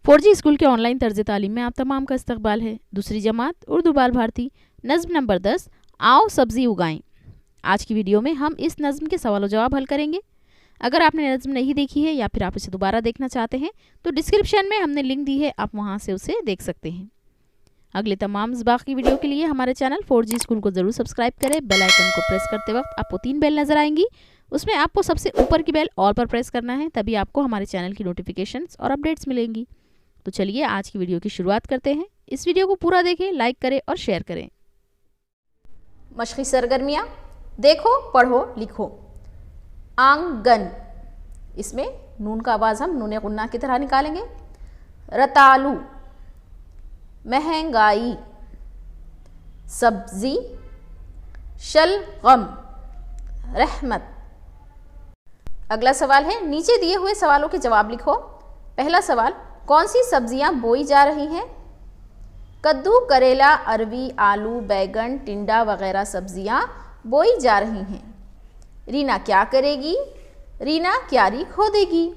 4G school के online तर्ज तालीम में आप तमाम का इस्तकबाल है। दूसरी जमात उर्दू बाल भारती नज़्म नंबर 10 आओ सब्ज़ी उगाएं। आज की वीडियो में हम इस नज़्म के सवाल जवाब हल करेंगे। अगर आपने नज़्म नहीं देखी है या फिर आप इसे दोबारा देखना चाहते हैं तो डिस्क्रिप्शन में हमने लिंक दी है, आप वहां से उसे देख सकते हैं। अगले तमाम बाकी वीडियो के लिए हमारे चैनल 4G स्कूल को ज़रूर सब्सक्राइब करें। बेल आइकन को प्रेस करते वक्त आपको 3 बेल नज़र आएंगी, उसमें आपको सबसे ऊपर की बेल ऑल पर प्रेस करना है, तभी आपको हमारे चैनल की नोटिफिकेशंस और अपडेट्स मिलेंगी। तो चलिए आज की वीडियो की शुरुआत करते हैं। इस वीडियो को पूरा देखें, लाइक करें और शेयर करें। मशक़ी सरगर्मियाँ देखो, पढ़ो, लिखो। आंगन, इसमें नून का आवाज़ हम नून गुन्ना की तरह निकालेंगे। रतालू, महंगाई। सब्जी, शलगम, रहमत। अगला सवाल है, नीचे दिए हुए सवालों के जवाब लिखो। पहला सवाल, कौन सी सब्जियां बोई जा रही हैं? कद्दू, करेला, अरवी, आलू, बैगन, टिंडा वगैरह सब्जियां बोई जा रही हैं। रीना क्या करेगी? रीना क्यारी खोदेगी।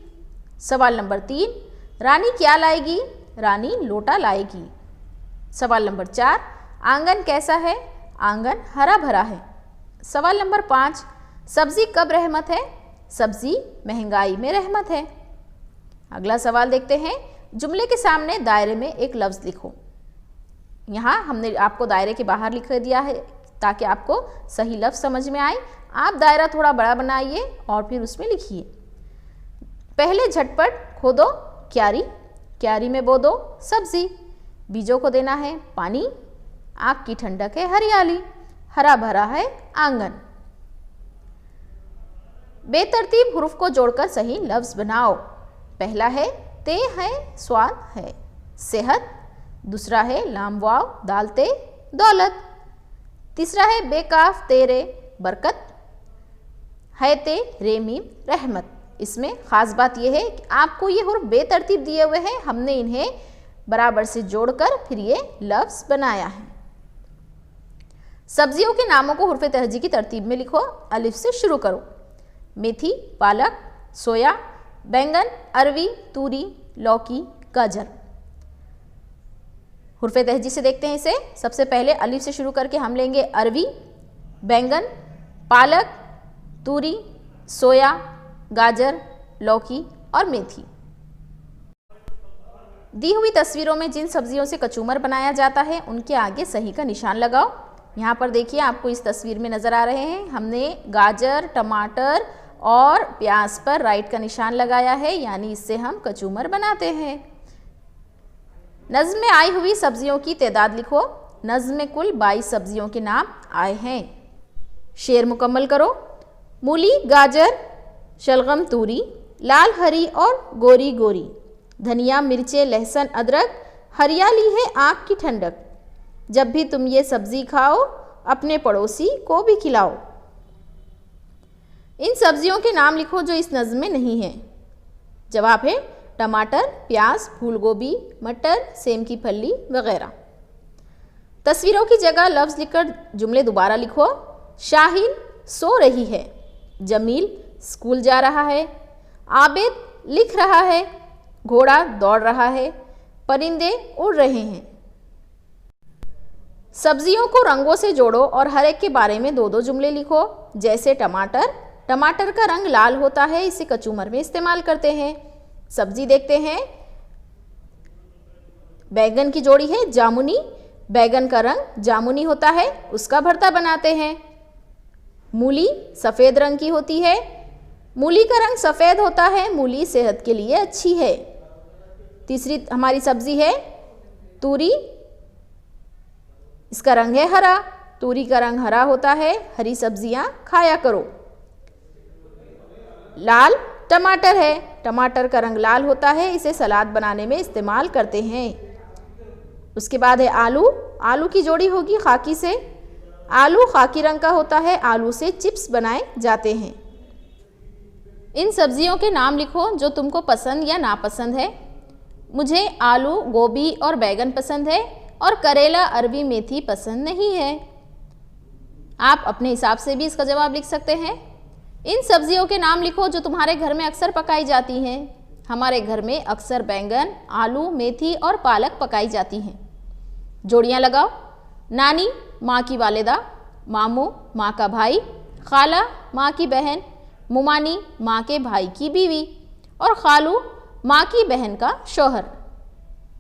सवाल नंबर 3, रानी क्या लाएगी? रानी लोटा लाएगी। सवाल नंबर 4, आंगन कैसा है? आंगन हरा भरा है। सवाल नंबर 5, सब्जी कब रहमत है? सब्जी महंगाई में रहमत है। अगला सवाल देखते हैं, जुमले के सामने दायरे में एक लफ्ज़ लिखो। यहाँ हमने आपको दायरे के बाहर लिख दिया है ताकि आपको सही लफ्ज़ समझ में आए। आप दायरा थोड़ा बड़ा बनाइए और फिर उसमें लिखिए। पहले झटपट खोदो क्यारी, क्यारी में बो दो सब्जी, बीजों को देना है पानी, आग की ठंडक है हरियाली, हरा भरा है आंगन। बेतरतीब हुरूफ को जोड़कर सही लफ्ज़ बनाओ। पहला है ते है स्वाद है सेहत, दूसरा है लाम वाव दाल ते दौलत, तीसरा है बेकाफ तेरे बरकत, है ते रेमी रहमत। इसमें ख़ास बात यह है कि आपको ये हुर्फ बेतरतीब दिए हुए हैं, हमने इन्हें बराबर से जोड़कर फिर ये लफ्ज़ बनाया है। सब्जियों के नामों को हुर्फ तहजी की तरतीब में लिखो। अलिफ से शुरू करो। मेथी, पालक, सोया, बैंगन, अरवी, तूरी, लौकी, गाजर। हुर्फ तहजी से देखते हैं इसे। सबसे पहले अलिफ से शुरू करके हम लेंगे अरवी, बैंगन, पालक, तूरी, सोया, गाजर, लौकी और मेथी। दी हुई तस्वीरों में जिन सब्जियों से कचूमर बनाया जाता है उनके आगे सही का निशान लगाओ। यहाँ पर देखिए, आपको इस तस्वीर में नज़र आ रहे हैं, हमने गाजर, टमाटर और प्याज पर राइट का निशान लगाया है, यानी इससे हम कचूमर बनाते हैं। नज़्म में आई हुई सब्जियों की तादाद लिखो। नज़्म में कुल 22 सब्जियों के नाम आए हैं। शेर मुकम्मल करो। मूली, गाजर, शलगम, तूरी, लाल हरी और गोरी गोरी, धनिया, मिर्चें, लहसुन, अदरक, हरियाली है आँख की ठंडक। जब भी तुम ये सब्ज़ी खाओ अपने पड़ोसी को भी खिलाओ। इन सब्जियों के नाम लिखो जो इस नज़्म में नहीं हैं। जवाब है टमाटर, प्याज, फूल गोभी, मटर, सेम की फली वगैरह। तस्वीरों की जगह लफ्ज़ लिखकर जुमले दोबारा लिखो। शाहिन सो रही है, जमील स्कूल जा रहा है, आबिद लिख रहा है, घोड़ा दौड़ रहा है, परिंदे उड़ रहे हैं। सब्जियों को रंगों से जोड़ो और हर एक के बारे में 2-2 जुमले लिखो। जैसे टमाटर, टमाटर का रंग लाल होता है, इसे कचूमर में इस्तेमाल करते हैं। सब्जी देखते हैं, बैगन की जोड़ी है जामुनी, बैगन का रंग जामुनी होता है, उसका भरता बनाते हैं। मूली सफ़ेद रंग की होती है, मूली का रंग सफ़ेद होता है, मूली सेहत के लिए अच्छी है। तीसरी हमारी सब्जी है तूरी, इसका रंग है हरा, तूरी का रंग हरा होता है, हरी सब्जियां खाया करो। लाल टमाटर है, टमाटर का रंग लाल होता है, इसे सलाद बनाने में इस्तेमाल करते हैं। उसके बाद है आलू, आलू की जोड़ी होगी खाकी से, आलू खाकी रंग का होता है, आलू से चिप्स बनाए जाते हैं। इन सब्जियों के नाम लिखो जो तुमको पसंद या नापसंद है। मुझे आलू, गोभी और बैगन पसंद है और करेला, अरबी, मेथी पसंद नहीं है। आप अपने हिसाब से भी इसका जवाब लिख सकते हैं। इन सब्जियों के नाम लिखो जो तुम्हारे घर में अक्सर पकाई जाती हैं। हमारे घर में अक्सर बैंगन, आलू, मेथी और पालक पकाई जाती हैं। जोड़ियाँ लगाओ। नानी माँ की वालिदा, मामू माँ का भाई, खाला माँ की बहन, मुमानी माँ के भाई की बीवी और खालू माँ की बहन का शौहर।